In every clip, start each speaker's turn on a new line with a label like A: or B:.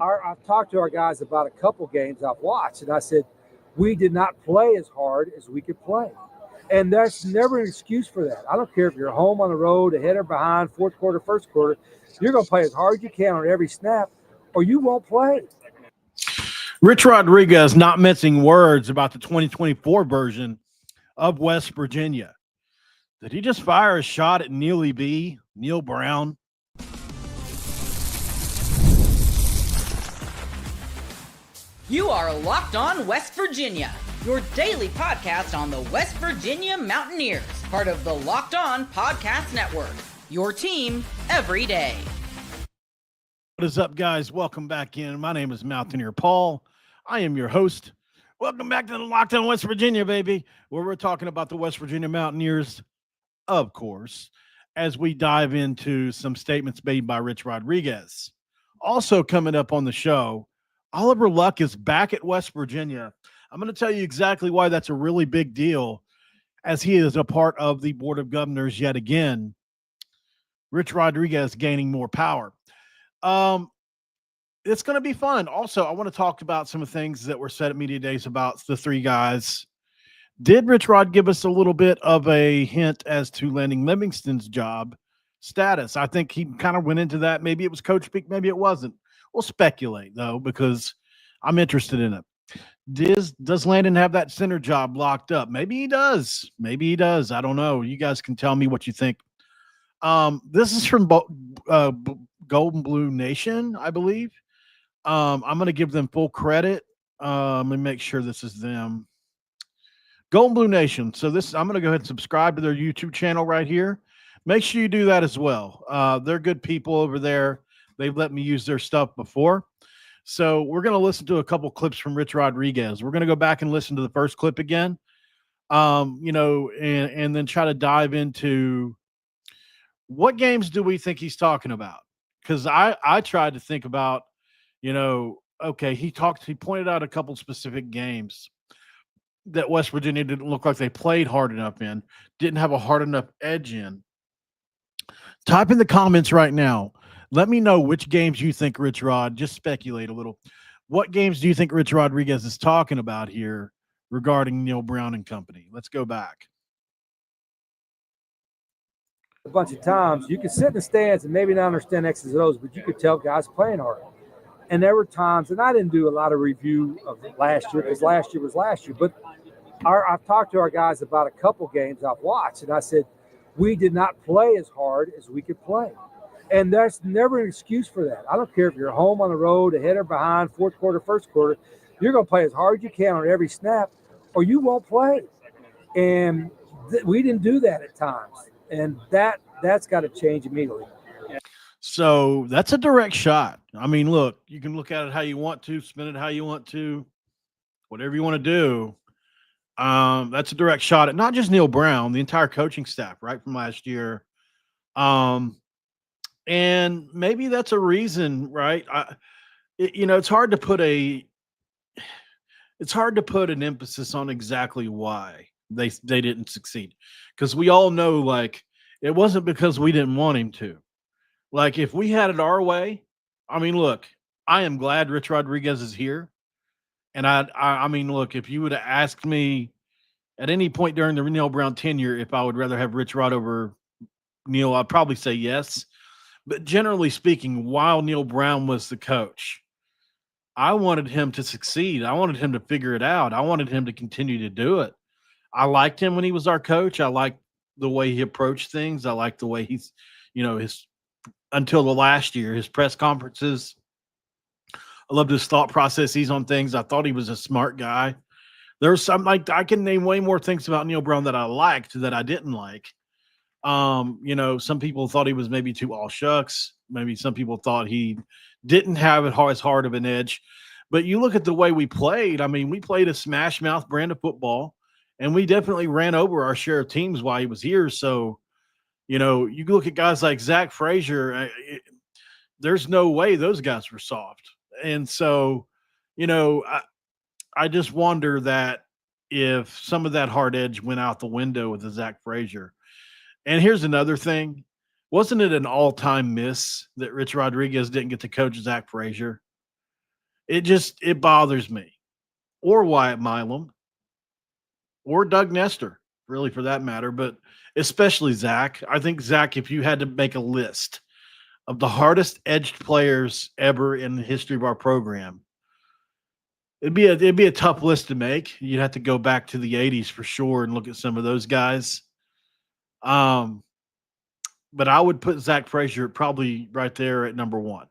A: I've talked to our guys about a couple games I've watched, and I said, we did not play as hard as we could play. And that's never an excuse for that. I don't care if you're home on the road, ahead or behind, fourth quarter, first quarter, you're going to play as hard as you can on every snap, or you won't play.
B: Rich Rodriguez not mincing words about the 2024 version of West Virginia. Did he just fire a shot at Neal Brown?
C: You are Locked On West Virginia, your daily podcast on the West Virginia Mountaineers, part of the Locked On Podcast Network, your team every day.
B: What is up, guys? Welcome back in. My name is Mountaineer Paul. I am your host. Welcome back to the Locked On West Virginia, baby, where we're talking about the West Virginia Mountaineers, of course, as we dive into some statements made by Rich Rodriguez. Also coming up on the show, Olly Luck is back at West Virginia. I'm going to tell you exactly why that's a really big deal, as he is a part of the Board of Governors yet again. Rich Rodriguez gaining more power. It's going to be fun. Also, I want to talk about some of the things that were said at Media Days about the three guys. Did Rich Rod give us a little bit of a hint as to Landon Livingston's job status? I think he kind of went into that. Maybe it was coach speak, maybe it wasn't. We'll speculate, though, because I'm interested in it. Does Landon have that center job locked up? Maybe he does. Maybe he does. I don't know. You guys can tell me what you think. This is from Golden Blue Nation, I believe. I'm going to give them full credit. Let me make sure this is them. Golden Blue Nation. So I'm going to go ahead and subscribe to their YouTube channel right here. Make sure you do that as well. They're good people over there. They've let me use their stuff before. So we're going to listen to a couple clips from Rich Rodriguez. We're going to go back and listen to the first clip again, and then try to dive into what games do we think he's talking about? Because I tried to think about, okay, he pointed out a couple specific games that West Virginia didn't look like they played hard enough in, didn't have a hard enough edge in. Type in the comments right now. Let me know which games you think Rich Rod, just speculate a little. What games do you think Rich Rodriguez is talking about here regarding Neal Brown and company? Let's go back.
A: A bunch of times you could sit in the stands and maybe not understand X's and O's, but you could tell guys playing hard. And there were times, and I didn't do a lot of review of last year because last year was last year, but I've talked to our guys about a couple games I've watched, and I said, we did not play as hard as we could play. And that's never an excuse for that. I don't care if you're home on the road, ahead or behind, fourth quarter, first quarter, you're going to play as hard as you can on every snap, or you won't play. And we didn't do that at times. And that's got to change immediately.
B: So that's a direct shot. I mean, look, you can look at it how you want to, spin it how you want to, whatever you want to do. That's a direct shot at not just Neal Brown, the entire coaching staff, right, from last year. And maybe that's a reason, right? It's hard to put an emphasis on exactly why they didn't succeed, because we all know, like, it wasn't because we didn't want him to. Like, if we had it our way, I mean, look, I am glad Rich Rodriguez is here. And I mean, look, if you would have asked me at any point during the Neal Brown tenure if I would rather have Rich Rod over Neal, I'd probably say yes. But generally speaking, while Neal Brown was the coach, I wanted him to succeed. I wanted him to figure it out. I wanted him to continue to do it. I liked him when he was our coach. I liked the way he approached things. I liked the way he's, until the last year, his press conferences. I loved his thought processes on things. I thought he was a smart guy. There's some, like, I can name way more things about Neal Brown that I liked that I didn't like. Some people thought he was maybe too all shucks. Maybe some people thought he didn't have as hard of an edge. But you look at the way we played. I mean, we played a smash mouth brand of football, and we definitely ran over our share of teams while he was here. So, you look at guys like Zach Frazier, there's no way those guys were soft. And so, I just wonder that if some of that hard edge went out the window with the Zach Frazier. And here's another thing. Wasn't it an all-time miss that Rich Rodriguez didn't get to coach Zach Frazier? It bothers me. Or Wyatt Milam, or Doug Nestor, really, for that matter, but especially Zach. I think, Zach, if you had to make a list of the hardest edged players ever in the history of our program, it'd be a tough list to make. You'd have to go back to the 80s for sure and look at some of those guys. But I would put Zach Frazier probably right there at number one,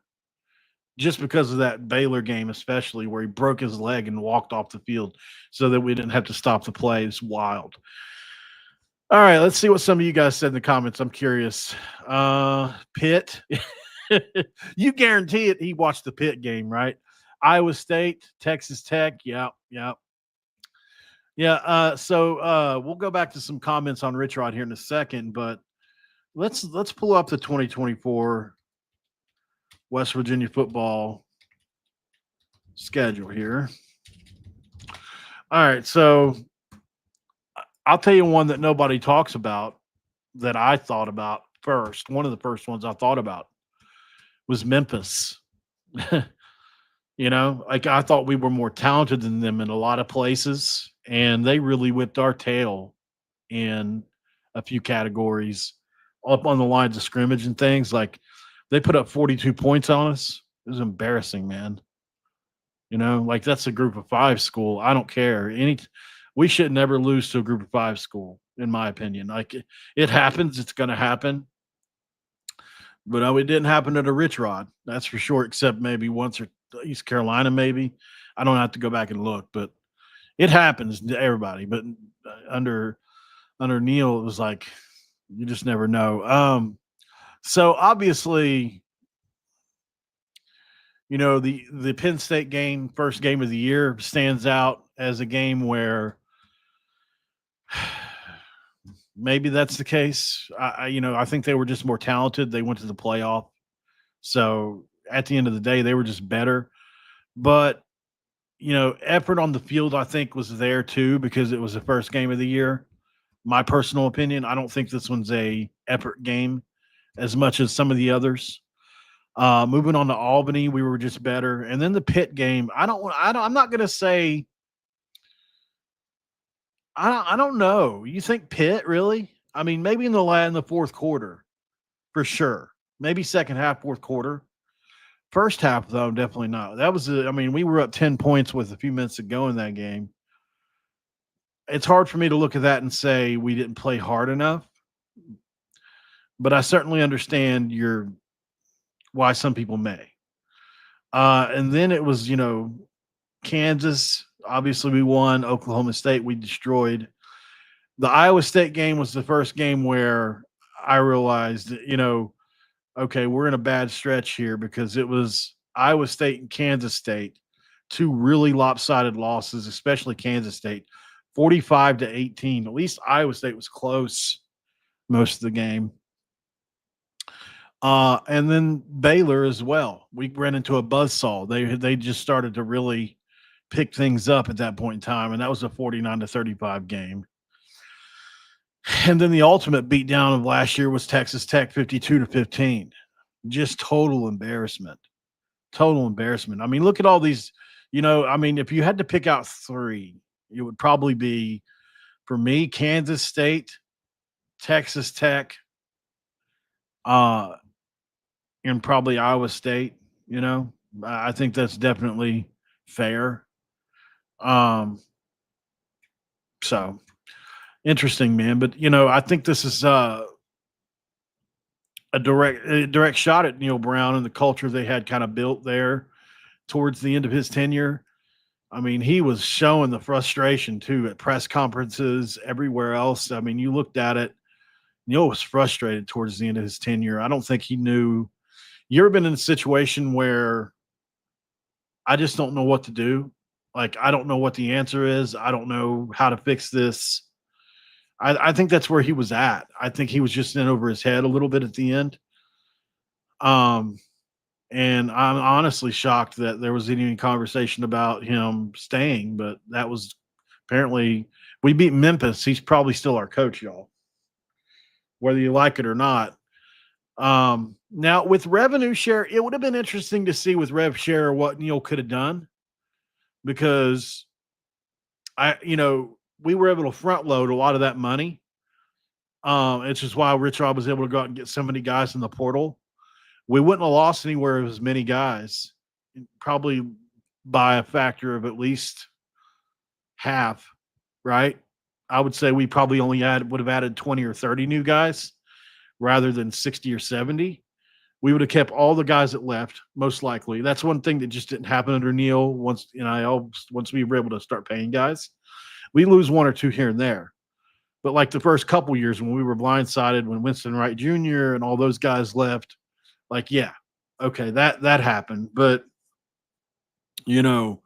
B: just because of that Baylor game, especially where he broke his leg and walked off the field so that we didn't have to stop the play. It's wild. All right, let's see what some of you guys said in the comments. I'm curious. Pitt, you guarantee it. He watched the Pitt game, right? Iowa State, Texas Tech. Yeah. So we'll go back to some comments on Richrod here in a second, but let's pull up the 2024 West Virginia football schedule here. All right, so I'll tell you one that nobody talks about that I thought about first. One of the first ones I thought about was Memphis. I thought we were more talented than them in a lot of places, and they really whipped our tail in a few categories up on the lines of scrimmage and things. Like, they put up 42 points on us. It was embarrassing, man. That's a group of 5 school. I don't care. We should never lose to a group of 5 school, in my opinion. It happens. It's going to happen. But it didn't happen at a Richrod. That's for sure, except maybe once or East Carolina, maybe. I don't have to go back and look, but it happens to everybody. But under Neal, it was like, you just never know. So obviously, the Penn State game, first game of the year, stands out as a game where maybe that's the case. I think they were just more talented. They went to the playoff. So at the end of the day, they were just better. But, effort on the field, I think, was there too, because it was the first game of the year. My personal opinion, I don't think this one's a effort game as much as some of the others. Moving on to Albany, we were just better. And then the Pitt game, I'm not going to say, I don't know. You think Pitt, really? I mean, maybe in the fourth quarter, for sure. Maybe second half, fourth quarter. First half, though, definitely not. We were up 10 points with a few minutes to go in that game. It's hard for me to look at that and say we didn't play hard enough. But I certainly understand why some people may. And then it was, Kansas. Obviously, we won. Oklahoma State, we destroyed. The Iowa State game was the first game where I realized that, okay, we're in a bad stretch here, because it was Iowa State and Kansas State, 2 really lopsided losses, especially Kansas State, 45-18. At least Iowa State was close most of the game. And then Baylor as well. We ran into a buzzsaw. They just started to really pick things up at that point in time, and that was a 49-35 game. And then the ultimate beatdown of last year was Texas Tech, 52-15. Just total embarrassment. Total embarrassment. I mean, look at all these, if you had to pick out 3, it would probably be, for me, Kansas State, Texas Tech, and probably Iowa State. I think that's definitely fair. So interesting, man. But I think this is a direct shot at Neal Brown and the culture they had kind of built there towards the end of his tenure. I mean, he was showing the frustration too at press conferences, everywhere else. I mean, you looked at it, Neal was frustrated towards the end of his tenure. I don't think he knew. You ever been in a situation where I just don't know what to do? Like, I don't know what the answer is. I don't know how to fix this. I think that's where he was at. I think he was just in over his head a little bit at the end. And I'm honestly shocked that there was any conversation about him staying, but that was apparently – we beat Memphis. He's probably still our coach, y'all, whether you like it or not. Now with revenue share, it would have been interesting to see with rev share what Neal could have done, because we were able to front load a lot of that money. It's just why Richrod was able to go out and get so many guys in the portal. We wouldn't have lost anywhere as many guys, probably by a factor of at least half, right? I would say we probably only would have added 20 or 30 new guys rather than 60 or 70. We would have kept all the guys that left, most likely. That's one thing that just didn't happen under Neal once we were able to start paying guys. We lose one or two here and there. But like the first couple years when we were blindsided, when Winston Wright Jr. and all those guys left, like, yeah, okay, that happened. But, the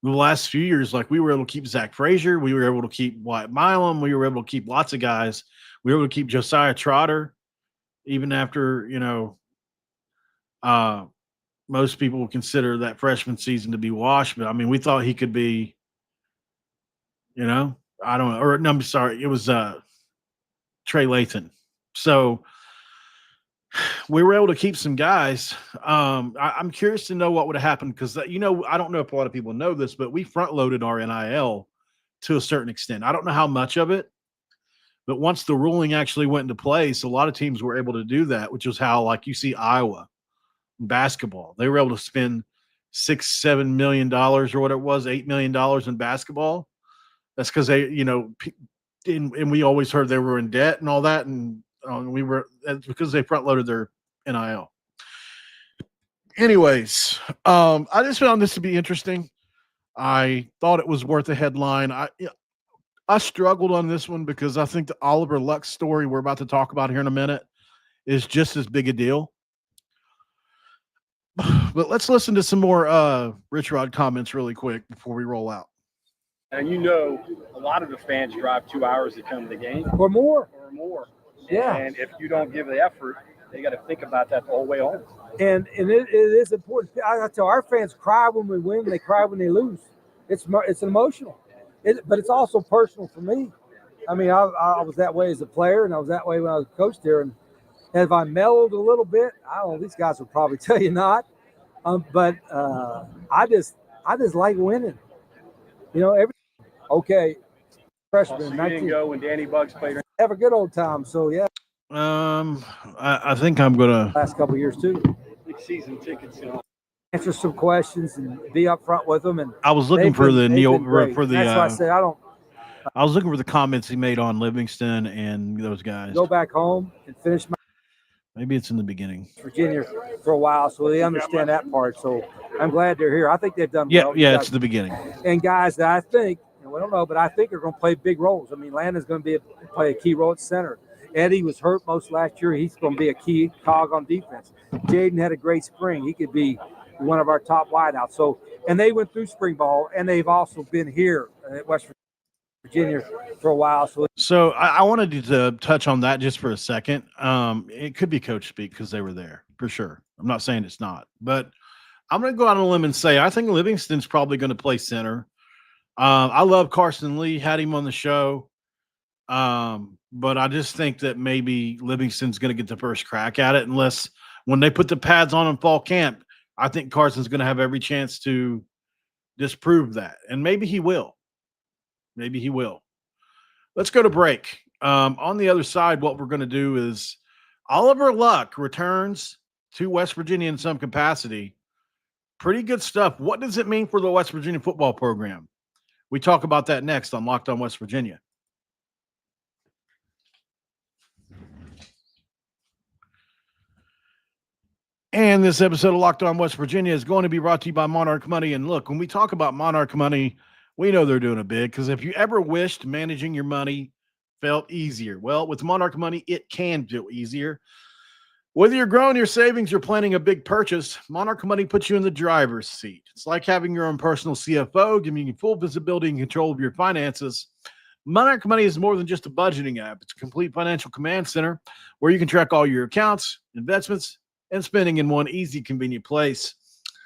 B: last few years, like we were able to keep Zach Frazier. We were able to keep Wyatt Milam. We were able to keep lots of guys. We were able to keep Josiah Trotter, even after, most people would consider that freshman season to be washed. But, I mean, we thought he could be, I don't know. Or, no, I'm sorry. It was Trey Lathan. So we were able to keep some guys. I'm curious to know what would have happened because, I don't know if a lot of people know this, but we front-loaded our NIL to a certain extent. I don't know how much of it, but once the ruling actually went into place, a lot of teams were able to do that, which is how, like, you see Iowa basketball. They were able to spend $6-7 million or what it was, $8 million in basketball. That's because they, and we always heard they were in debt and all that, and that's because they front loaded their NIL. Anyways, I just found this to be interesting. I thought it was worth a headline. I struggled on this one because I think the Oliver Luck story we're about to talk about here in a minute is just as big a deal. But let's listen to some more Richrod comments really quick before we roll out.
D: And a lot of the fans drive 2 hours to come to the game.
A: Or more. Yeah.
D: And if you don't give the effort, they got to think about that the whole way home.
A: And it is important. I tell our fans cry when we win. They cry when they lose. It's emotional. But it's also personal for me. I mean, I was that way as a player, and I was that way when I was a coach there. And have I mellowed a little bit? I don't know. These guys will probably tell you not. But I just like winning. Freshman.
D: So you didn't go when Danny Bugs played.
A: Have a good old time. So, yeah.
B: I think I'm going to.
A: Last couple of years, too.
D: Big season tickets,
A: Answer some questions and be up front with them. And
B: I was looking for the Neal for the.
A: That's why I said
B: I was looking for the comments he made on Livingston and those guys.
A: Go back home and finish my.
B: Maybe it's in the beginning.
A: Virginia for a while, so they understand that part. So I'm glad they're here. I think they've done well.
B: Yeah, it's the beginning.
A: And guys that I think, we don't know, but I think are going to play big roles. I mean, Landon's going to play a key role at center. Eddie was hurt most last year. He's going to be a key cog on defense. Jaden had a great spring. He could be one of our top wideouts. So, and they went through spring ball, and they've also been here at West Virginia for a while.
B: So I wanted to touch on that just for a second. It could be coach speak because they were there for sure. I'm not saying it's not, but I'm going to go out on a limb and say I think Livingston's probably going to play center. I love Carson Lee, had him on the show. But I just think that maybe Livingston's going to get the first crack at it unless when they put the pads on in fall camp, I think Carson's going to have every chance to disprove that. And maybe he will. Let's go to break. On the other side, what we're going to do is Oliver Luck returns to West Virginia in some capacity. Pretty good stuff. What does it mean for the West Virginia football program? We talk about that next on Locked On West Virginia. And this episode of Locked On West Virginia is going to be brought to you by Monarch Money. And look, when we talk about Monarch Money, we know they're doing it big because if you ever wished managing your money felt easier, well, with Monarch Money, it can feel easier. Whether you're growing your savings or planning a big purchase, Monarch Money puts you in the driver's seat. It's like having your own personal CFO, giving you full visibility and control of your finances. Monarch Money is more than just a budgeting app. It's a complete financial command center where you can track all your accounts, investments, and spending in one easy, convenient place.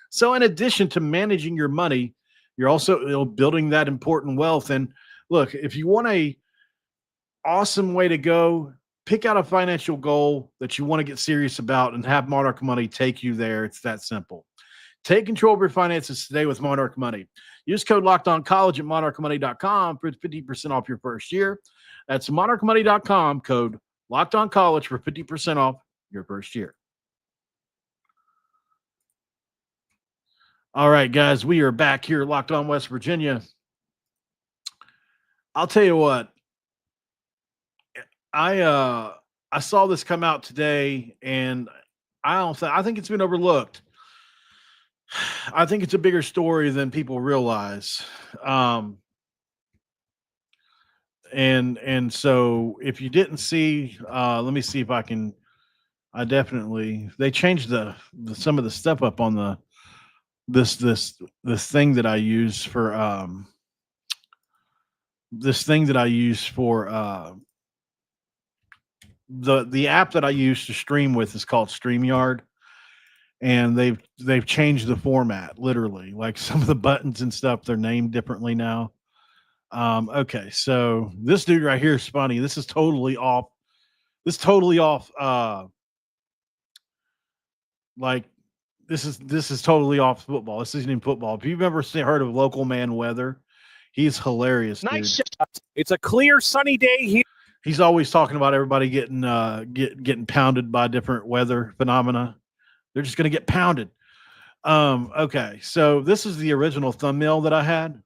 B: So in addition to managing your money, you're also building that important wealth. And look, if you want a awesome way to go pick out a financial goal that you want to get serious about and have Monarch Money take you there. It's that simple. Take control of your finances today with Monarch Money. Use code LockedOnCollege at monarchmoney.com for 50% off your first year. That's monarchmoney.com, code LockedOnCollege for 50% off your first year. All right, guys, we are back here Locked On West Virginia. I'll tell you what. I saw this come out today, and I think it's been overlooked. I think it's a bigger story than people realize. And so if you didn't see, let me see if I can. They changed some of the stuff up on this thing that I use for the app that I use to stream with is called StreamYard, and they've changed the format literally. Like some of the buttons and stuff, they're named differently now. Okay, so this dude right here is funny. This is totally off. Like this is totally off football. This isn't even football. If you've ever heard of Local Man Weather, he's hilarious.
E: Nice
B: Dude.
E: shot. It's a clear, sunny day here.
B: He's always talking about everybody getting pounded by different weather phenomena. They're just going to get pounded. Okay, so this is the original thumbnail that I had.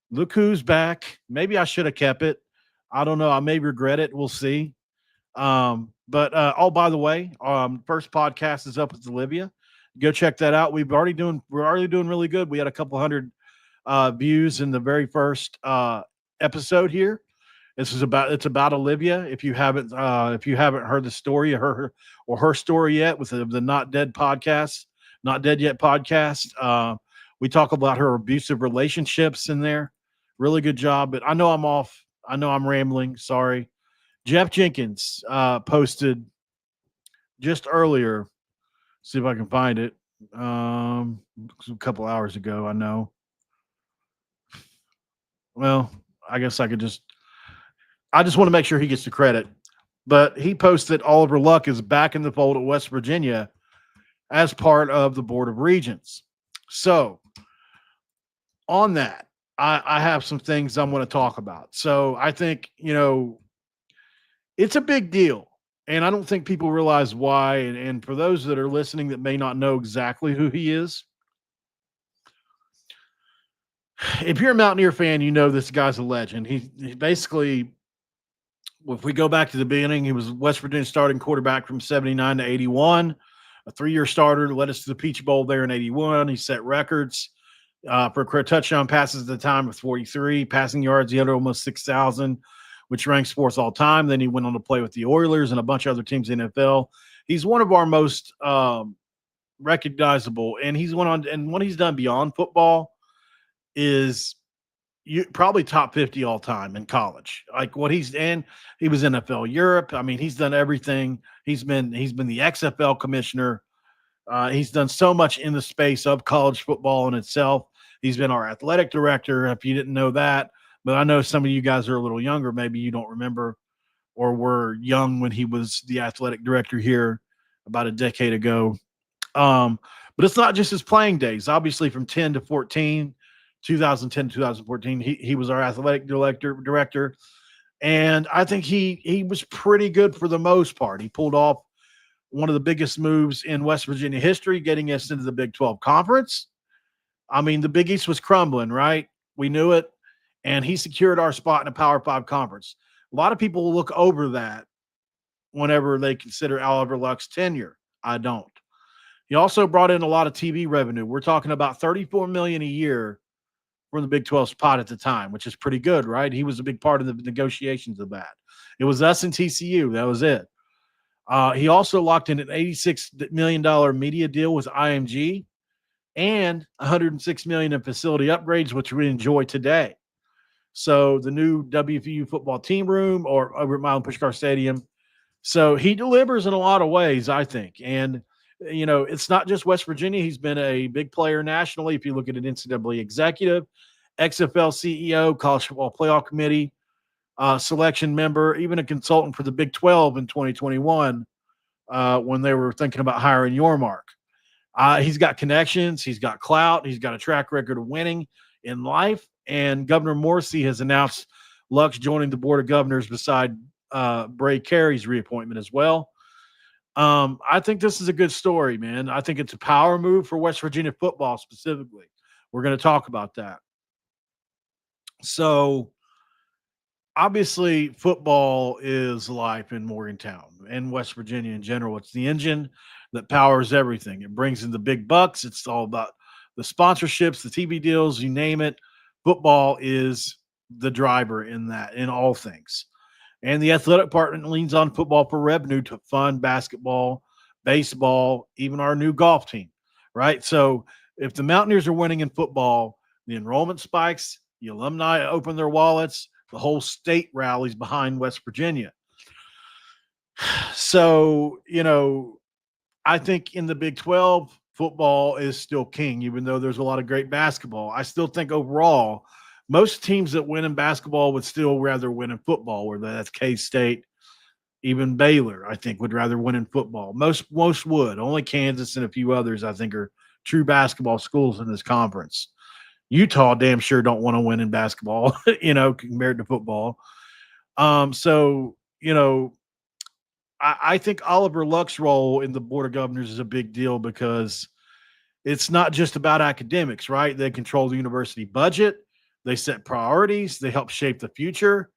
B: Look who's back. Maybe I should have kept it. I don't know. I may regret it. We'll see. But by the way, first podcast is up with Olivia. Go check that out. We're already doing really good. We had a couple hundred views in the very first episode here. It's about Olivia. If you haven't heard the story of her story yet with the Not Dead podcast, Not Dead Yet podcast, we talk about her abusive relationships in there. Really good job. But I know I'm off. I know I'm rambling. Sorry. Jeff Jenkins posted just earlier. See if I can find it. A couple hours ago, I know. Well, I guess I just want to make sure he gets the credit. But he posted Oliver Luck is back in the fold at West Virginia as part of the Board of Regents. So on that, I have some things I'm going to talk about. So I think, it's a big deal. And I don't think people realize why. And for those that are listening that may not know exactly who he is, if you're a Mountaineer fan, you know this guy's a legend. He basically, if we go back to the beginning, he was West Virginia starting quarterback from 79 to 81, a 3-year starter, led us to the Peach Bowl there in 81. He set records for career touchdown passes at the time of 43, passing yards. He had almost 6,000, which ranks 4th all time. Then he went on to play with the Oilers and a bunch of other teams in the NFL. He's one of our most recognizable, and what he's done beyond football is probably top 50 all time in college. Like what he was NFL Europe. I mean, he's done everything. He's been the XFL commissioner. He's done so much in the space of college football in itself. He's been our athletic director, if you didn't know that. But I know some of you guys are a little younger. Maybe you don't remember or were young when he was the athletic director here about a decade ago. But it's not just his playing days. Obviously, from 10 to 14, 2010 to 2014, he was our athletic director. And I think he was pretty good for the most part. He pulled off one of the biggest moves in West Virginia history, getting us into the Big 12 Conference. I mean, the Big East was crumbling, right? We knew it. And he secured our spot in a Power 5 conference. A lot of people will look over that whenever they consider Oliver Luck's tenure. I don't. He also brought in a lot of TV revenue. We're talking about $34 million a year for the Big 12 spot at the time, which is pretty good, right? He was a big part of the negotiations of that. It was us and TCU. That was it. He also locked in an $86 million media deal with IMG and $106 million in facility upgrades, which we enjoy today. So the new WVU football team room or over at Mile Pushkar Stadium. So he delivers in a lot of ways, I think. And, it's not just West Virginia. He's been a big player nationally. If you look at an NCAA executive, XFL CEO, College Football Playoff Committee, selection member, even a consultant for the Big 12 in 2021 when they were thinking about hiring Yormark. He's got connections. He's got clout. He's got a track record of winning in life. And Governor Morrissey has announced Luck's joining the Board of Governors beside Bray Carey's reappointment as well. I think this is a good story, man. I think it's a power move for West Virginia football specifically. We're going to talk about that. So, obviously, football is life in Morgantown and West Virginia in general. It's the engine that powers everything. It brings in the big bucks. It's all about the sponsorships, the TV deals, you name it. Football is the driver in that, in all things. And the athletic department leans on football for revenue to fund basketball, baseball, even our new golf team, right? So if the Mountaineers are winning in football, the enrollment spikes, the alumni open their wallets, the whole state rallies behind West Virginia. So, I think in the Big 12, football is still king, even though there's a lot of great basketball. I still think overall, most teams that win in basketball would still rather win in football, whether that's K-State, even Baylor, I think, would rather win in football. Most would. Only Kansas and a few others, I think, are true basketball schools in this conference. Utah damn sure don't want to win in basketball, compared to football. I think Oliver Luck's role in the Board of Governors is a big deal because it's not just about academics, right? They control the university budget. They set priorities. They help shape the future.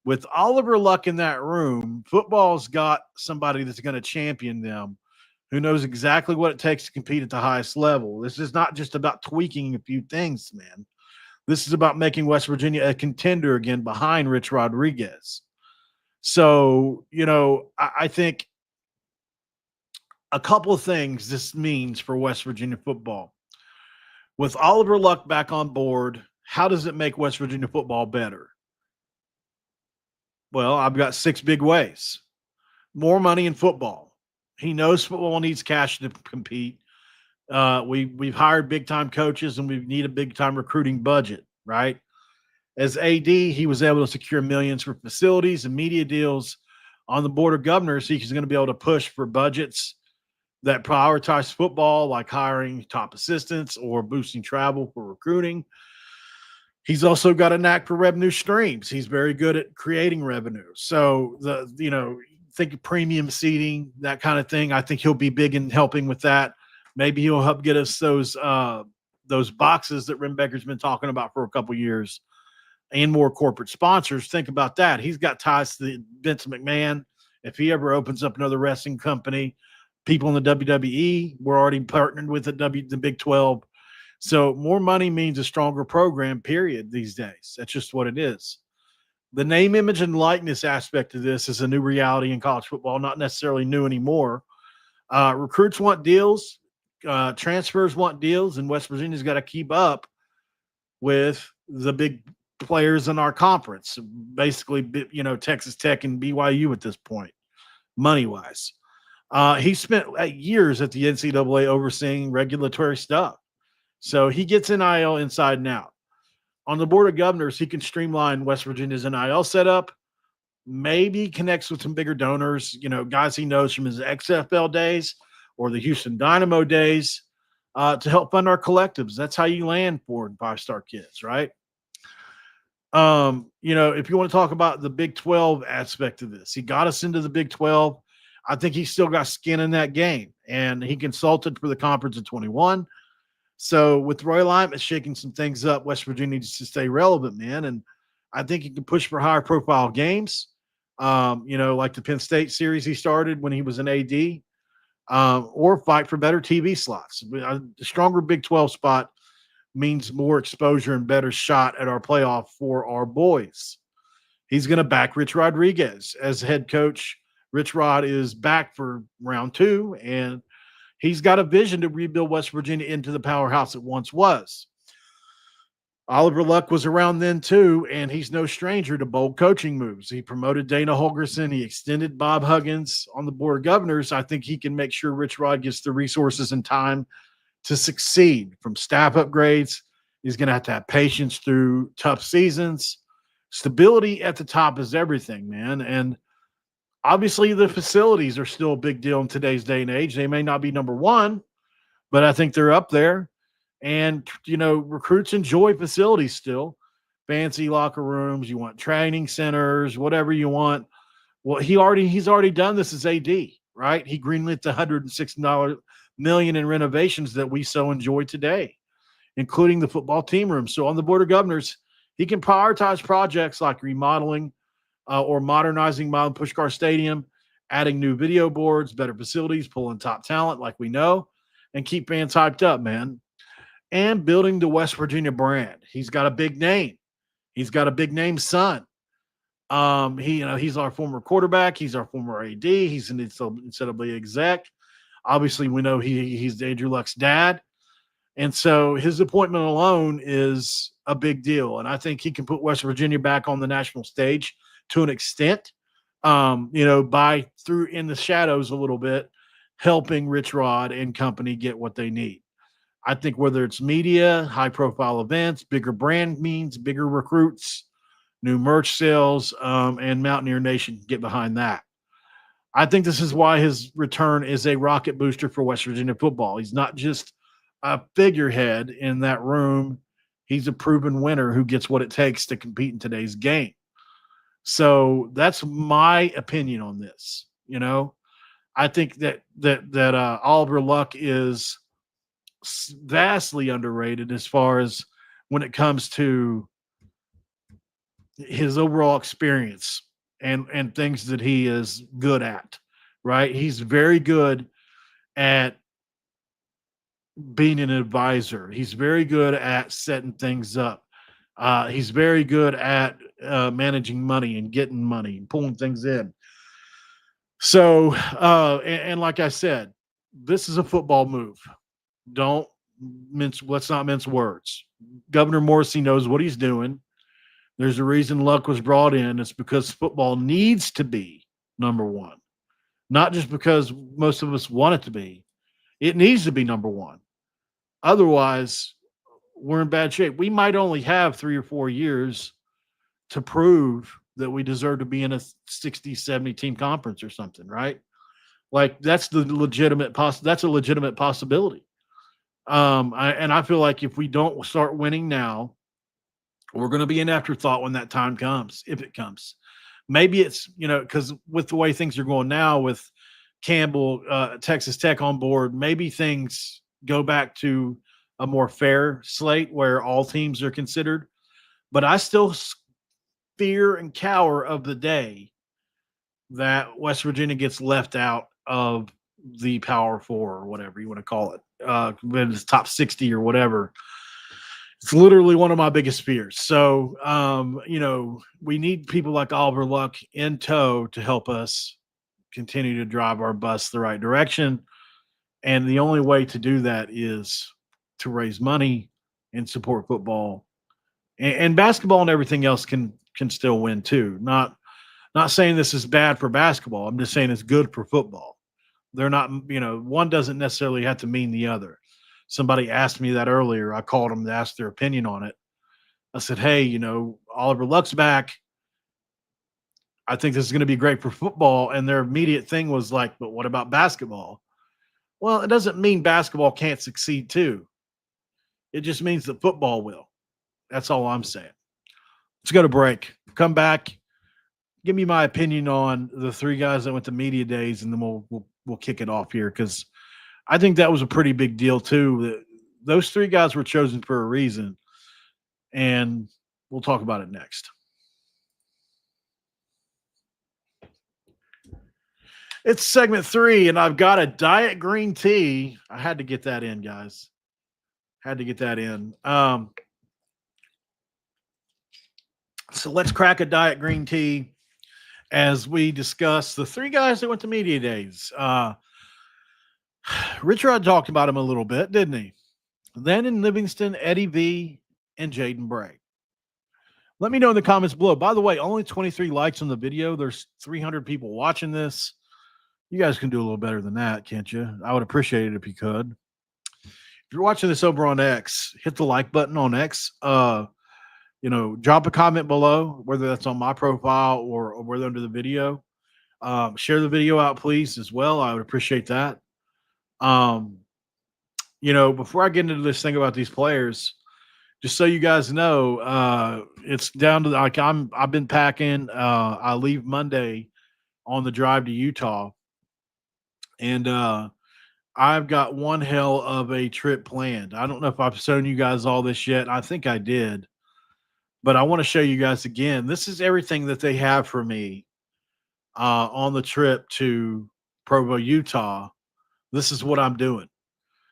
B: With Oliver Luck in that room, football's got somebody that's going to champion them, who knows exactly what it takes to compete at the highest level. This is not just about tweaking a few things, man. This is about making West Virginia a contender again behind Rich Rodriguez. So, I think a couple of things this means for West Virginia football. With Oliver Luck back on board, how does it make West Virginia football better? Well, I've got 6 big ways. More money in football. He knows football needs cash to compete. We've hired big-time coaches, and we need a big-time recruiting budget, right? As AD, he was able to secure millions for facilities and media deals. On the Board of Governors, he's going to be able to push for budgets that prioritize football, like hiring top assistants or boosting travel for recruiting. He's also got a knack for revenue streams. He's very good at creating revenue. So think of premium seating, that kind of thing. I think he'll be big in helping with that. Maybe he'll help get us those boxes that Rimbeker's been talking about for a couple of years, and more corporate sponsors. Think about that. He's got ties to Vince McMahon. If he ever opens up another wrestling company, people in the WWE, we're already partnered with the Big 12. So more money means a stronger program, period, these days. That's just what it is. The name, image, and likeness aspect of this is a new reality in college football, not necessarily new anymore. Recruits want deals. Transfers want deals, and West Virginia's got to keep up with the big players in our conference, basically, Texas Tech and BYU at this point, money-wise. He spent years at the NCAA overseeing regulatory stuff. So he gets NIL inside and out. On the Board of Governors, he can streamline West Virginia's NIL setup, maybe connects with some bigger donors, guys he knows from his XFL days or the Houston Dynamo days, to help fund our collectives. That's how you land 4- and 5-star kids, right? If you want to talk about the Big 12 aspect of this, he got us into the Big 12. I think he's still got skin in that game, and he consulted for the conference in 21. So with Roy Lyman shaking some things up, West Virginia needs to stay relevant, man. And I think he can push for higher profile games, like the Penn State series he started when he was an AD, or fight for better TV slots. A stronger Big 12 spot means more exposure and better shot at our playoff for our boys. He's going to back Rich Rodriguez as head coach. Richrod is back for round 2, and he's got a vision to rebuild West Virginia into the powerhouse it once was. Oliver Luck was around then too, and he's no stranger to bold coaching moves. He promoted Dana Holgerson. He extended Bob Huggins on the Board of Governors. I think he can make sure Richrod gets the resources and time to succeed. From staff upgrades, he's going to have patience through tough seasons. Stability at the top is everything, man. And obviously the facilities are still a big deal in today's day and age. They may not be number one, but I think they're up there. And, recruits enjoy facilities still. Fancy locker rooms, you want training centers, whatever you want. Well, he's already done this as AD, right? He greenlit the $106 million in renovations that we so enjoy today, including the football team room. So on the Board of Governors, he can prioritize projects like remodeling or modernizing Milan Pushkar Stadium, adding new video boards, better facilities, pulling top talent like we know, and keep fans hyped up, man. And building the West Virginia brand. He's got a big name. He's got a big name son. He's our former quarterback. He's our former AD. He's an incredibly exec. Obviously, we know he's Andrew Luck's dad. And so his appointment alone is a big deal. And I think he can put West Virginia back on the national stage to an extent, by through in the shadows a little bit, helping Richrod and company get what they need. I think whether it's media, high-profile events, bigger brand means bigger recruits, new merch sales, and Mountaineer Nation get behind that. I think this is why his return is a rocket booster for West Virginia football. He's not just a figurehead in that room. He's a proven winner who gets what it takes to compete in today's game. So that's my opinion on this. I think that Olly Luck is vastly underrated as far as when it comes to his overall experience and things that he is good at, right? He's very good at being an advisor. He's very good at setting things up. He's very good at managing money and getting money and pulling things in. So, and like I said, this is a football move. Let's not mince words. Governor Morrissey knows what he's doing. There's a reason Luck was brought in. It's because football needs to be number one, not just because most of us want it to be. It needs to be number one. Otherwise, we're in bad shape. We might only have 3 or 4 years to prove that we deserve to be in a 60, 70 team conference or something, right? Like that's a legitimate possibility. I feel like if we don't start winning now, we're going to be an afterthought when that time comes, if it comes. Maybe it's, because with the way things are going now with Campbell, Texas Tech on board, maybe things go back to a more fair slate where all teams are considered. But I still fear and cower of the day that West Virginia gets left out of the Power Four or whatever you want to call it. It's top 60 or whatever. It's literally one of my biggest fears. So, we need people like Olly Luck in tow to help us continue to drive our bus the right direction. And the only way to do that is to raise money and support football. And basketball and everything else can still win too. Not saying this is bad for basketball. I'm just saying it's good for football. They're not, one doesn't necessarily have to mean the other. Somebody asked me that earlier. I called them to ask their opinion on it. I said, hey, Olly Luck's back. I think this is going to be great for football. And their immediate thing was like, but what about basketball? Well, it doesn't mean basketball can't succeed too. It just means that football will. That's all I'm saying. Let's go to break. Come back. Give me my opinion on the 3 guys that went to media days, and then we'll kick it off here because I think that was a pretty big deal too. Those 3 guys were chosen for a reason, and we'll talk about it next. It's segment 3, and I've got a diet green tea. I had to get that in, guys. Had to get that in. So let's crack a diet green tea as we discuss the 3 guys that went to media days. Richrod talked about him a little bit, didn't he? Then in Livingston, Eddie V and Jaden Bray. Let me know in the comments below. By the way, only 23 likes on the video. There's 300 people watching this. You guys can do a little better than that, can't you? I would appreciate it if you could. If you're watching this over on X, hit the like button on X. drop a comment below, whether that's on my profile or whether under the video. Share the video out, please, as well. I would appreciate that. Before I get into this thing about these players, just so you guys know, it's down to I've been packing. I leave Monday on the drive to Utah, and I've got one hell of a trip planned. I don't know if I've shown you guys all this yet. I think I did, but I want to show you guys again. This is everything that they have for me on the trip to Provo, Utah. This is what I'm doing.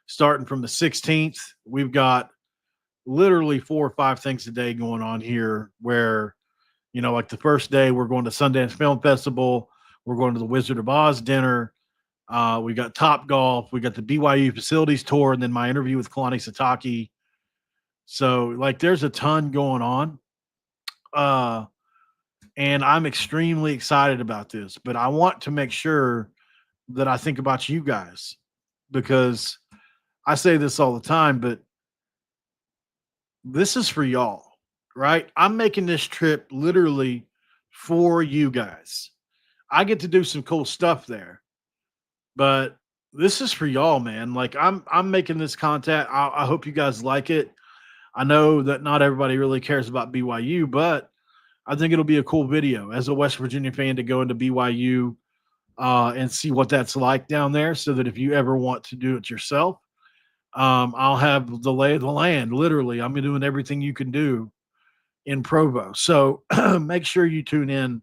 B: Starting from the 16th, we've got literally 4 or 5 things a day going on here where, like the first day we're going to Sundance Film Festival. We're going to the Wizard of Oz dinner. We got Top Golf. We got the BYU facilities tour, and then my interview with Kalani Sataki. So there's a ton going on. And I'm extremely excited about this, but I want to make sure that I think about you guys, because I say this all the time, but this is for y'all, right? I'm making this trip literally for you guys. I get to do some cool stuff there, but this is for y'all, man. I'm making this content. I hope you guys like it. I know that not everybody really cares about BYU, but I think it'll be a cool video as a West Virginia fan to go into BYU and see what that's like down there, so that if you ever want to do it yourself, I'll have the lay of the land. Literally, I'm doing everything you can do in Provo. So make sure you tune in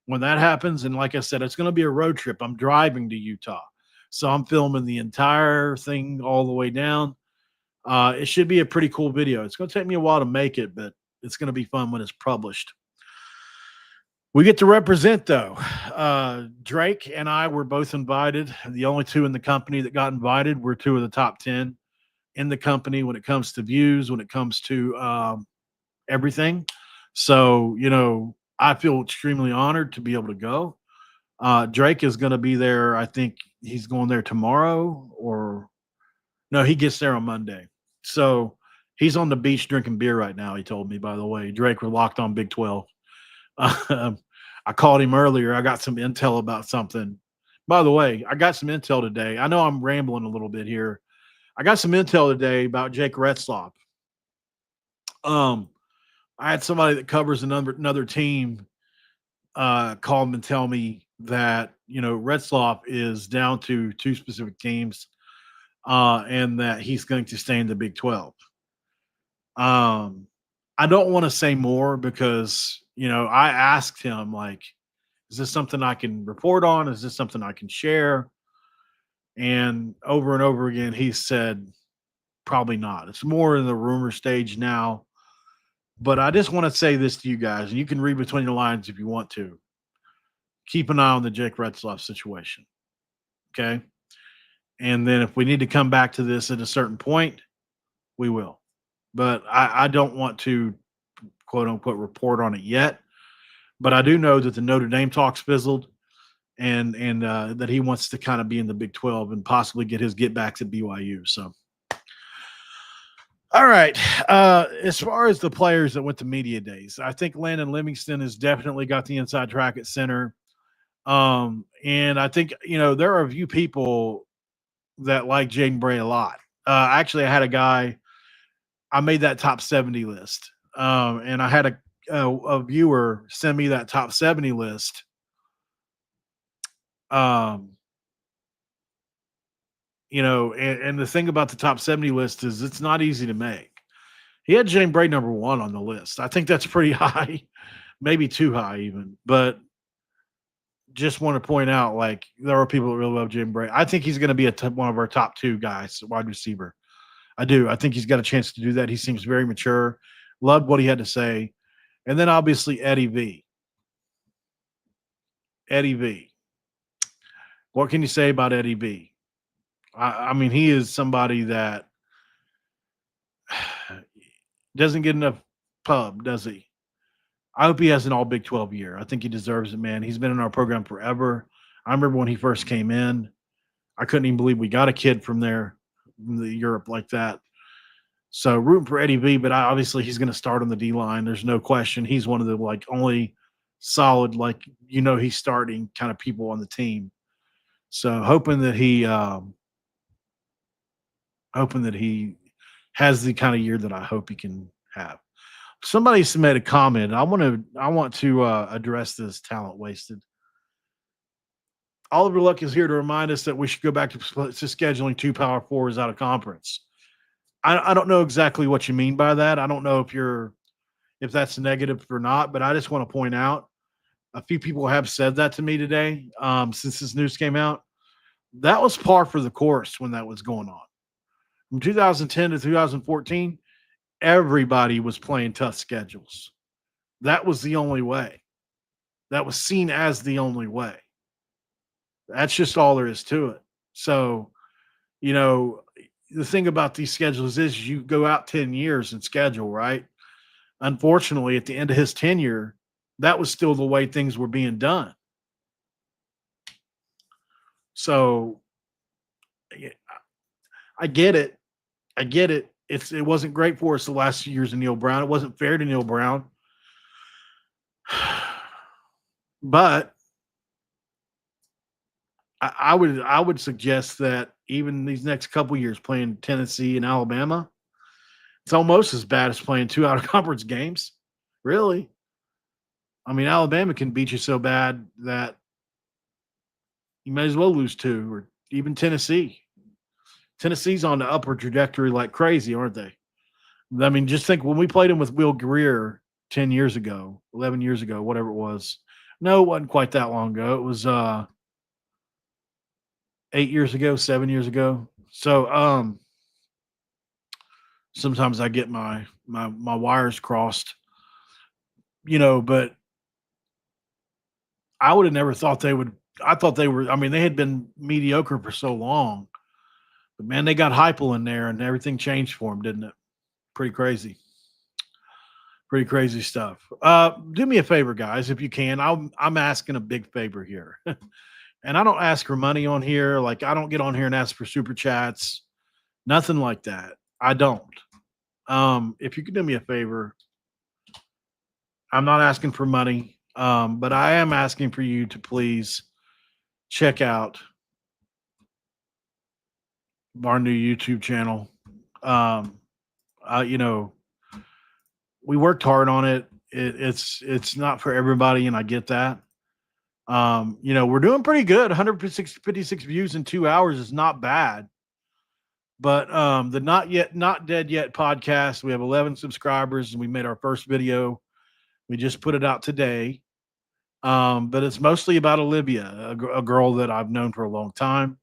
B: when that happens. And like I said, it's going to be a road trip. I'm driving to Utah, so I'm filming the entire thing all the way down. It should be a pretty cool video. It's going to take me a while to make it, but it's going to be fun when it's published. We get to represent, though. Drake and I were both invited. The only 2 in the company that got invited were 2 of the top 10 in the company when it comes to views, when it comes to everything. So, I feel extremely honored to be able to go. Drake is going to be there. I think he's going there tomorrow, or no, he gets there on Monday. So he's on the beach drinking beer right now, he told me, by the way. Drake, we're locked on Big 12. I called him earlier. I got some intel about something. By the way, I got some intel today. I know I'm rambling a little bit here. I got some intel today about Jake Retzloff. I had somebody that covers another team call him and tell me that, Retzloff is down to 2 specific teams and that he's going to stay in the Big 12. I don't want to say more because, I asked him, is this something I can report on? Is this something I can share? And over again, he said, probably not. It's more in the rumor stage now. But I just want to say this to you guys, and you can read between the lines if you want to. Keep an eye on the Jake Retzloff situation. Okay? And then if we need to come back to this at a certain point, we will. But I don't want to, quote unquote, report on it yet. But I do know that the Notre Dame talks fizzled, and that he wants to kind of be in the Big 12 and possibly get his get backs at BYU. So, all right. As far as the players that went to media days, I think Landon Livingston has definitely got the inside track at center. And I think, there are a few people that like Jaden Bray a lot. Actually, I had a guy, I made that top 70 list. And I had a viewer send me that top 70 list. And the thing about the top 70 list is it's not easy to make. He had Jaden Bray number 1 on the list. I think that's pretty high, maybe too high even. But just want to point out, there are people that really love Jaden Bray. I think he's going to be one of our top 2 guys, wide receiver. I do. I think he's got a chance to do that. He seems very mature. Loved what he had to say. And then obviously Eddie V. Eddie V. What can you say about Eddie V? I mean, he is somebody that doesn't get enough pub, does he? I hope he has an all Big 12 year. I think he deserves it, man. He's been in our program forever. I remember when he first came in, I couldn't even believe we got a kid from there, from Europe like that. So rooting for Eddie V, but obviously he's going to start on the D line. There's no question. He's one of the only solid, he's starting kind of people on the team. So hoping that he has the kind of year that I hope he can have. Somebody made a comment. I want to address this talent wasted. Oliver Luck is here to remind us that we should go back to scheduling 2 power forwards out of conference. I don't know exactly what you mean by that. I don't know if that's negative or not, but I just want to point out a few people have said that to me today since this news came out. That was par for the course when that was going on. From 2010 to 2014, everybody was playing tough schedules. That was the only way. That was seen as the only way. That's just all there is to it. So, the thing about these schedules is you go out 10 years and schedule, right? Unfortunately, at the end of his tenure, that was still the way things were being done. So I get it. It wasn't great for us the last few years of Neal Brown. It wasn't fair to Neal Brown. But I would suggest that even these next couple years playing Tennessee and Alabama, it's almost as bad as playing 2 out-of-conference games. Really. I mean, Alabama can beat you so bad that you may as well lose 2, or even Tennessee. Tennessee's on the upward trajectory like crazy, aren't they? I mean, just think when we played them with Will Greer 10 years ago, 11 years ago, whatever it was. No, it wasn't quite that long ago. It was 8 years ago, 7 years ago. So sometimes I get my wires crossed, but I would have never thought they would. I thought they were, they had been mediocre for so long, but man, they got Heupel in there and everything changed for them, didn't it? Pretty crazy stuff. Do me a favor, guys, if you can. I'm asking a big favor here. And I don't ask for money on here. I don't get on here and ask for super chats. Nothing like that. I don't. If you could do me a favor, I'm not asking for money, but I am asking for you to please check out our new YouTube channel. We worked hard on it. It's not for everybody, and I get that. We're doing pretty good. 156 views in 2 hours is not bad. But the Not Dead Yet podcast, we have 11 subscribers, and we made our first video. We just put it out today. But it's mostly about Olivia, a girl that I've known for a long time.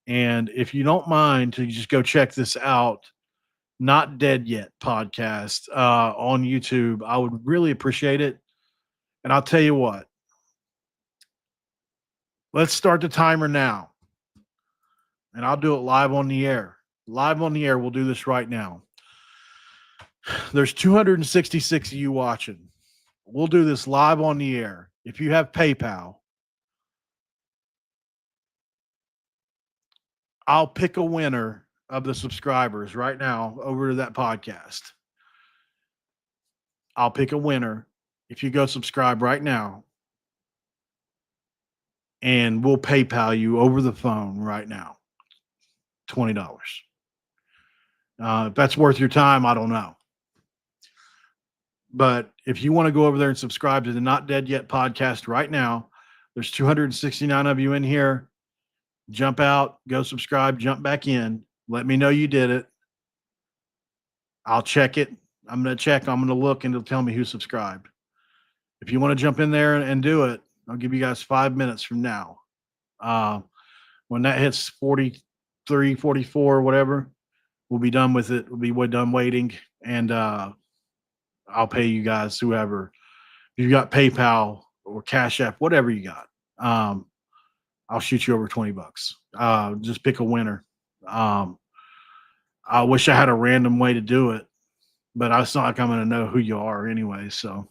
B: And if you don't mind to just go check this out, Not Dead Yet podcast on YouTube, I would really appreciate it. And I'll tell you what. Let's start the timer now. And I'll do it live on the air. Live on the air, we'll do this right now. There's 266 of you watching. We'll do this live on the air. If you have PayPal, I'll pick a winner of the subscribers right now over to that podcast. I'll pick a winner if you go subscribe right now. And we'll PayPal you over the phone right now. $20. If that's worth your time, I don't know. But if you want to go over there and subscribe to the Not Dead Yet podcast right now, there's 269 of you in here. Jump out, go subscribe, jump back in. Let me know you did it. I'll check it. I'm going to look, and it'll tell me who subscribed. If you want to jump in there and do it, I'll give you guys 5 minutes from now. When that hits 43, 44, whatever, we'll be done with it. We're done waiting, and I'll pay you guys, whoever. If you got PayPal or Cash App, whatever you got, I'll shoot you over $20. Just pick a winner. I wish I had a random way to do it, but it's not like I'm going to know who you are anyway. So,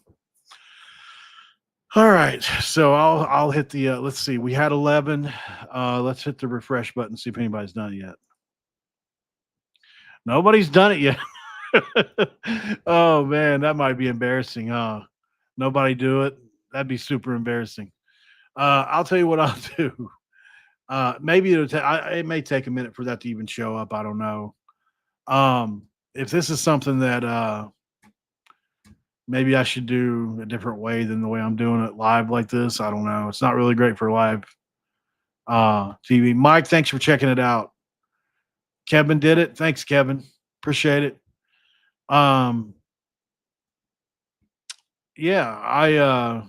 B: all right. So I'll hit the. Let's see. We had 11. Let's hit the refresh button. See if anybody's done it yet. Nobody's done it yet. Oh man, that might be embarrassing, huh? Nobody do it. That'd be super embarrassing. I'll tell you what I'll do. Maybe it may take a minute for that to even show up. I don't know. If this is something that maybe I should do a different way than the way I'm doing it live like this, I don't know. It's not really great for live TV. Mike, thanks for checking it out. Kevin did it. Thanks, Kevin. Appreciate it. Yeah,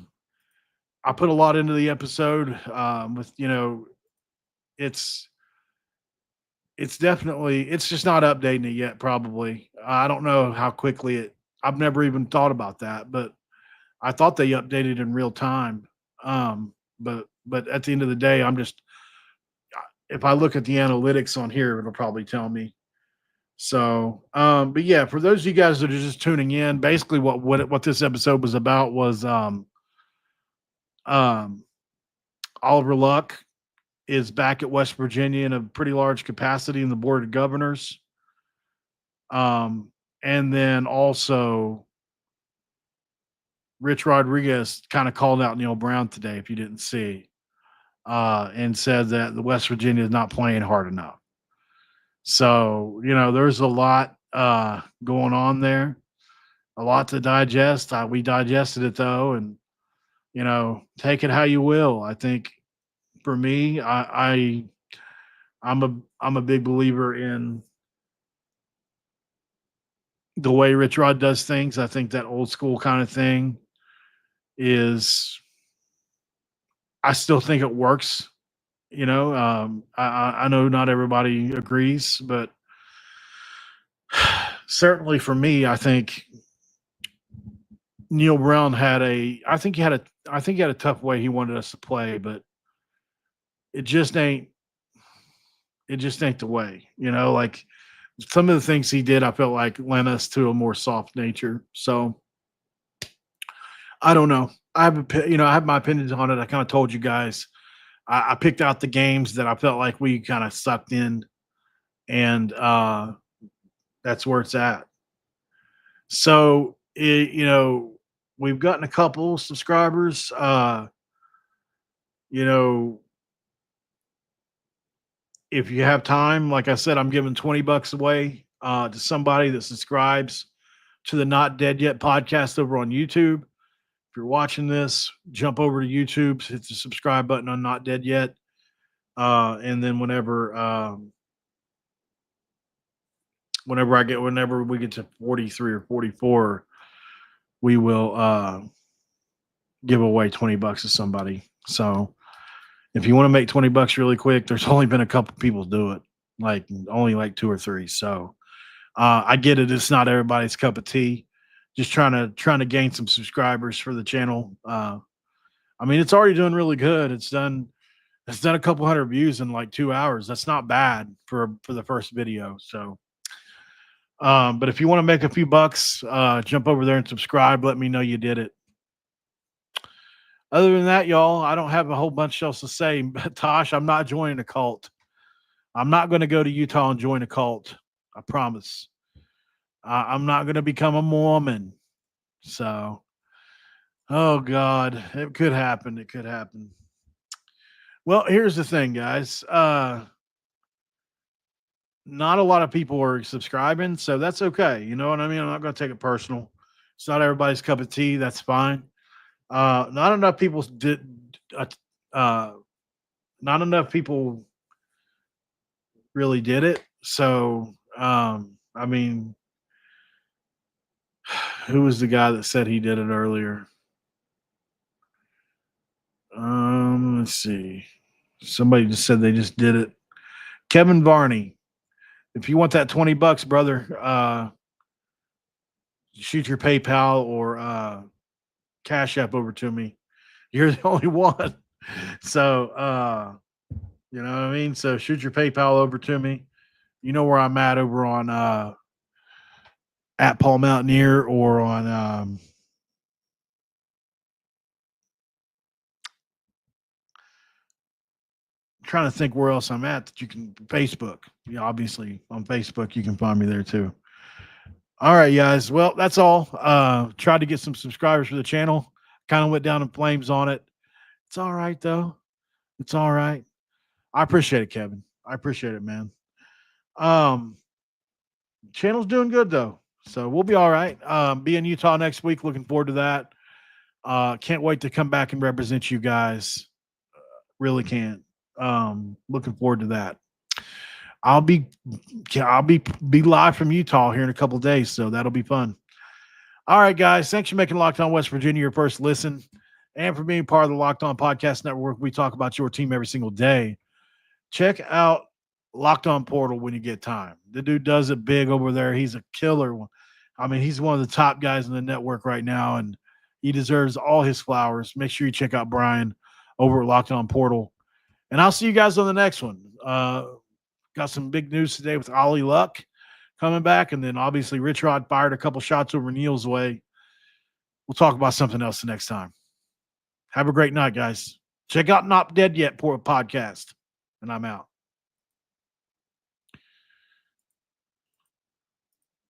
B: I put a lot into the episode. With it's definitely, it's just not updating it yet. Probably, I don't know how quickly I've never even thought about that, but I thought they updated in real time. But at the end of the day, if I look at the analytics on here, it'll probably tell me. So, but yeah, for those of you guys that are just tuning in, basically what this episode was about was Oliver Luck is back at West Virginia in a pretty large capacity in the Board of Governors. And then also Rich Rodriguez kind of called out Neal Brown today, if you didn't see, and said that the West Virginia is not playing hard enough. So, there's a lot going on there, a lot to digest. We digested it though, and take it how you will. I think for me, I'm a big believer in the way Richrod does things. I think that old school kind of thing I still think it works. I know not everybody agrees, but certainly for me, I think Neal Brown I think he had a tough way he wanted us to play, but it just ain't the way, like some of the things he did, I felt like lent us to a more soft nature. So I don't know. I have my opinions on it. I kind of told you guys, I picked out the games that I felt like we kind of sucked in, and that's where it's at. So, we've gotten a couple subscribers. If you have time, like I said, I'm giving $20 away to somebody that subscribes to the Not Dead Yet podcast over on YouTube. If you're watching this, jump over to YouTube, hit the subscribe button on Not Dead Yet. And then whenever we get to 43 or 44, we will give away $20 to somebody. So if you want to make $20 really quick, there's only been a couple people do it, only like 2 or 3. So I get it. It's not everybody's cup of tea. Just trying to gain some subscribers for the channel. It's already doing really good. It's done a couple hundred views in like 2 hours. That's not bad for the first video. So, but if you want to make a few bucks, jump over there and subscribe. Let me know you did it. Other than that, y'all, I don't have a whole bunch else to say. Tosh, I'm not joining a cult. I'm not going to go to Utah and join a cult. I promise. I'm not going to become a Mormon. So, oh God, it could happen. It could happen. Well, here's the thing, guys. Not a lot of people are subscribing, so that's okay. You know what I mean? I'm not going to take it personal. It's not everybody's cup of tea. That's fine. Not enough people not enough people really did it. So, who was the guy that said he did it earlier? Let's see. Somebody just said they just did it. Kevin Varney. If you want that $20, brother, shoot your PayPal or Cash App over to me. You're the only one. So, you know what I mean? So shoot your PayPal over to me. You know where I'm at over on at Paul Mountaineer or on trying to think where else I'm at that you can Facebook. Yeah, obviously on Facebook you can find me there too. All right, guys. Well, that's all. Tried to get some subscribers for the channel. Kind of went down in flames on it. It's all right though. It's all right. I appreciate it, Kevin. I appreciate it, man. Channel's doing good though. So we'll be all right. Be in Utah next week. Looking forward to that. Can't wait to come back and represent you guys. Really can't. Looking forward to that. I'll be live from Utah here in a couple of days, so that'll be fun. All right, guys. Thanks for making Locked On West Virginia your first listen, and for being part of the Locked On Podcast Network. We talk about your team every single day. Check out Locked On Portal when you get time. The dude does it big over there. He's a killer. I mean, he's one of the top guys in the network right now, and he deserves all his flowers. Make sure you check out Brian over at Locked On Portal. And I'll see you guys on the next one. Got some big news today with Olly Luck coming back, and then obviously Richrod fired a couple shots over Neal's way. We'll talk about something else the next time. Have a great night, guys. Check out Not Dead Yet podcast, and I'm out.